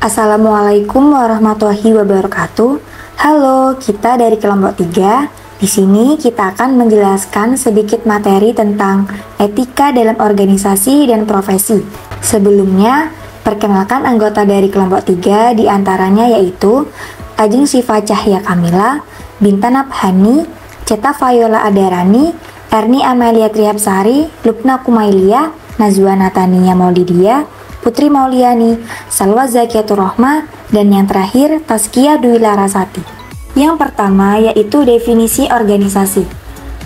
Assalamualaikum warahmatullahi wabarakatuh. Halo, kita dari kelompok 3. Di sini kita akan menjelaskan sedikit materi tentang etika dalam organisasi dan profesi. Sebelumnya, perkenalkan anggota dari kelompok 3 diantaranya yaitu Ajeng Siva Cahya Kamila, Bintan Abhani, Ceta Fayola Adarani, Erni Amelia Triapsari, Lupna Kumailia, Nazwa Natania Maulidia, Putri Mauliani, Salwa Zakiatur Rohmah, dan yang terakhir Taskia Dwi Larasati. Yang pertama yaitu definisi organisasi.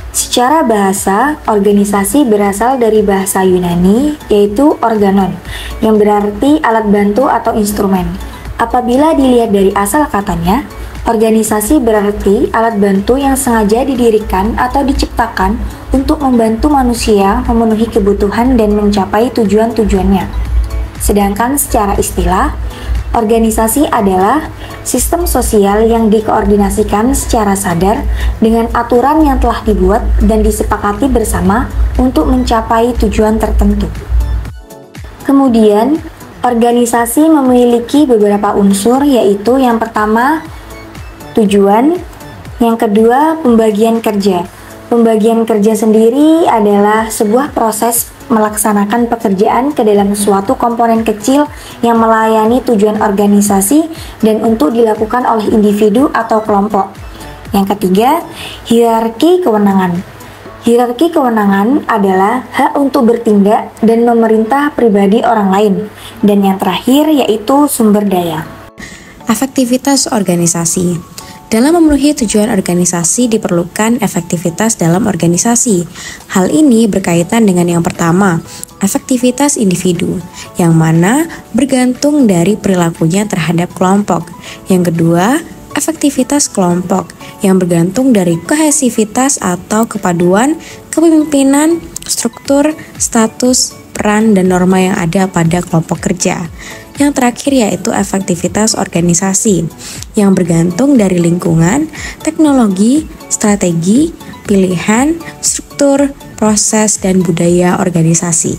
Secara bahasa, organisasi berasal dari bahasa Yunani yaitu organon, yang berarti alat bantu atau instrumen. Apabila dilihat dari asal katanya, organisasi berarti alat bantu yang sengaja didirikan atau diciptakan untuk membantu manusia memenuhi kebutuhan dan mencapai tujuan-tujuannya. Sedangkan secara istilah, organisasi adalah sistem sosial yang dikoordinasikan secara sadar dengan aturan yang telah dibuat dan disepakati bersama untuk mencapai tujuan tertentu. Kemudian, organisasi memiliki beberapa unsur, yaitu yang pertama, tujuan, yang kedua, pembagian kerja. Pembagian kerja sendiri adalah sebuah proses melaksanakan pekerjaan ke dalam suatu komponen kecil yang melayani tujuan organisasi dan untuk dilakukan oleh individu atau kelompok. Yang ketiga, hierarki kewenangan. Hierarki kewenangan adalah hak untuk bertindak dan memerintah pribadi orang lain. Dan yang terakhir yaitu sumber daya. Efektivitas organisasi. Dalam memenuhi tujuan organisasi diperlukan efektivitas dalam organisasi. Hal ini berkaitan dengan yang pertama, efektivitas individu, yang mana bergantung dari perilakunya terhadap kelompok. Yang kedua, efektivitas kelompok, yang bergantung dari kohesivitas atau kepaduan, kepemimpinan, struktur, status, peran, dan norma yang ada pada kelompok kerja. Yang terakhir yaitu efektivitas organisasi, yang bergantung dari lingkungan, teknologi, strategi, pilihan, struktur, proses, dan budaya organisasi.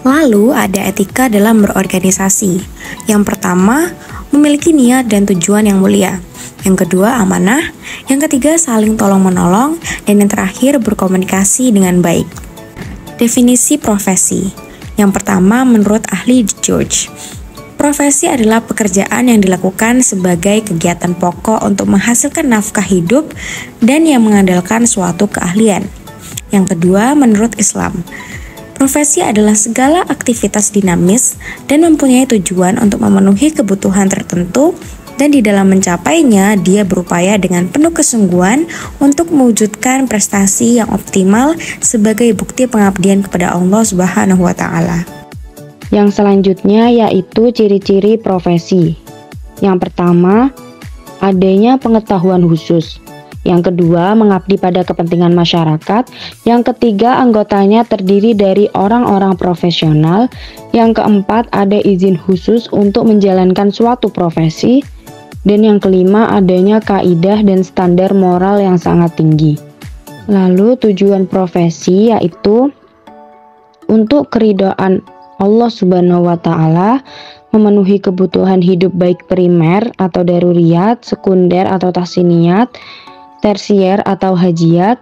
Lalu ada etika dalam berorganisasi. Yang pertama, memiliki niat dan tujuan yang mulia. Yang kedua, amanah. Yang ketiga, saling tolong-menolong. Dan yang terakhir, berkomunikasi dengan baik. Definisi profesi. Yang pertama, menurut ahli George, profesi adalah pekerjaan yang dilakukan sebagai kegiatan pokok untuk menghasilkan nafkah hidup dan yang mengandalkan suatu keahlian. Yang kedua, menurut Islam, profesi adalah segala aktivitas dinamis dan mempunyai tujuan untuk memenuhi kebutuhan tertentu, dan di dalam mencapainya dia berupaya dengan penuh kesungguhan untuk mewujudkan prestasi yang optimal sebagai bukti pengabdian kepada Allah Subhanahu wa Ta'ala. Yang selanjutnya yaitu ciri-ciri profesi. Yang pertama, adanya pengetahuan khusus. Yang kedua, mengabdi pada kepentingan masyarakat. Yang ketiga, anggotanya terdiri dari orang-orang profesional. Yang keempat, ada izin khusus untuk menjalankan suatu profesi. Dan yang kelima, adanya kaidah dan standar moral yang sangat tinggi. Lalu tujuan profesi yaitu untuk keridhaan Allah Subhanahu wa Ta'ala, memenuhi kebutuhan hidup baik primer atau daruriyat, sekunder atau tahsiniyat, tersier atau hajiat,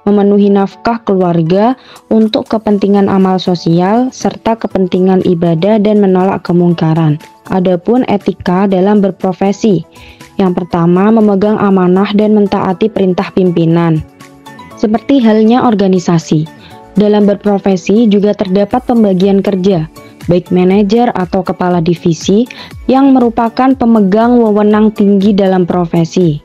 memenuhi nafkah keluarga untuk kepentingan amal sosial serta kepentingan ibadah dan menolak kemungkaran. Adapun etika dalam berprofesi. Yang pertama, memegang amanah dan mentaati perintah pimpinan. Seperti halnya organisasi. Dalam berprofesi juga terdapat pembagian kerja, baik manajer atau kepala divisi yang merupakan pemegang wewenang tinggi dalam profesi.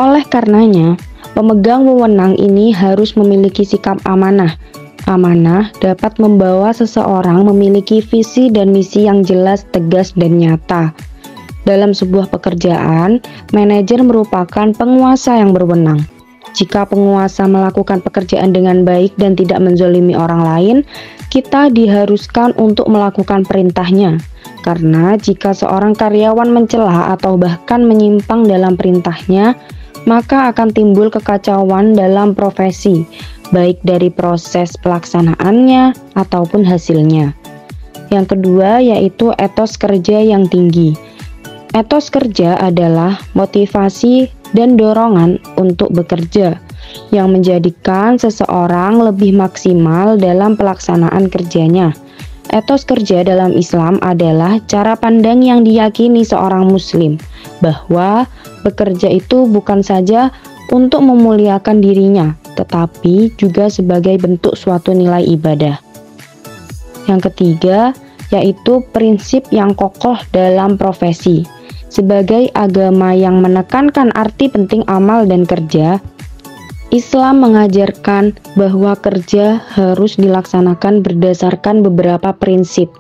Oleh karenanya, pemegang wewenang ini harus memiliki sikap amanah. Amanah dapat membawa seseorang memiliki visi dan misi yang jelas, tegas, dan nyata. Dalam sebuah pekerjaan, manajer merupakan penguasa yang berwenang. Jika penguasa melakukan pekerjaan dengan baik dan tidak menzolimi orang lain, kita diharuskan untuk melakukan perintahnya. Karena jika seorang karyawan mencela atau bahkan menyimpang dalam perintahnya, maka akan timbul kekacauan dalam profesi, baik dari proses pelaksanaannya ataupun hasilnya. Yang kedua yaitu etos kerja yang tinggi. Etos kerja adalah motivasi dan dorongan untuk bekerja yang menjadikan seseorang lebih maksimal dalam pelaksanaan kerjanya. Etos kerja dalam Islam adalah cara pandang yang diyakini seorang muslim bahwa bekerja itu bukan saja untuk memuliakan dirinya, tetapi juga sebagai bentuk suatu nilai ibadah. Yang ketiga, yaitu prinsip yang kokoh dalam profesi. Sebagai agama yang menekankan arti penting amal dan kerja, Islam mengajarkan bahwa kerja harus dilaksanakan berdasarkan beberapa prinsip.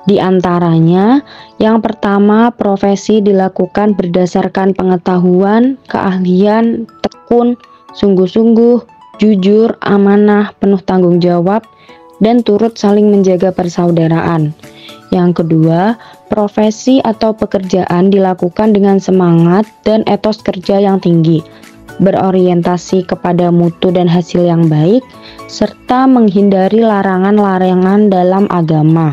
Di antaranya, yang pertama, profesi dilakukan berdasarkan pengetahuan, keahlian, tekun, sungguh-sungguh, jujur, amanah, penuh tanggung jawab, dan turut saling menjaga persaudaraan. Yang kedua, profesi atau pekerjaan dilakukan dengan semangat dan etos kerja yang tinggi, berorientasi kepada mutu dan hasil yang baik, serta menghindari larangan-larangan dalam agama.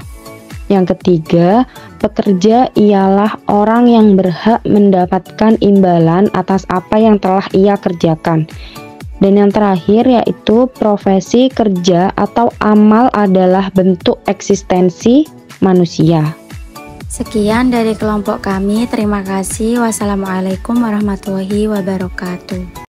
Yang ketiga, pekerja ialah orang yang berhak mendapatkan imbalan atas apa yang telah ia kerjakan. Dan yang terakhir yaitu profesi, kerja, atau amal adalah bentuk eksistensi manusia. Sekian dari kelompok kami, terima kasih. Wassalamualaikum warahmatullahi wabarakatuh.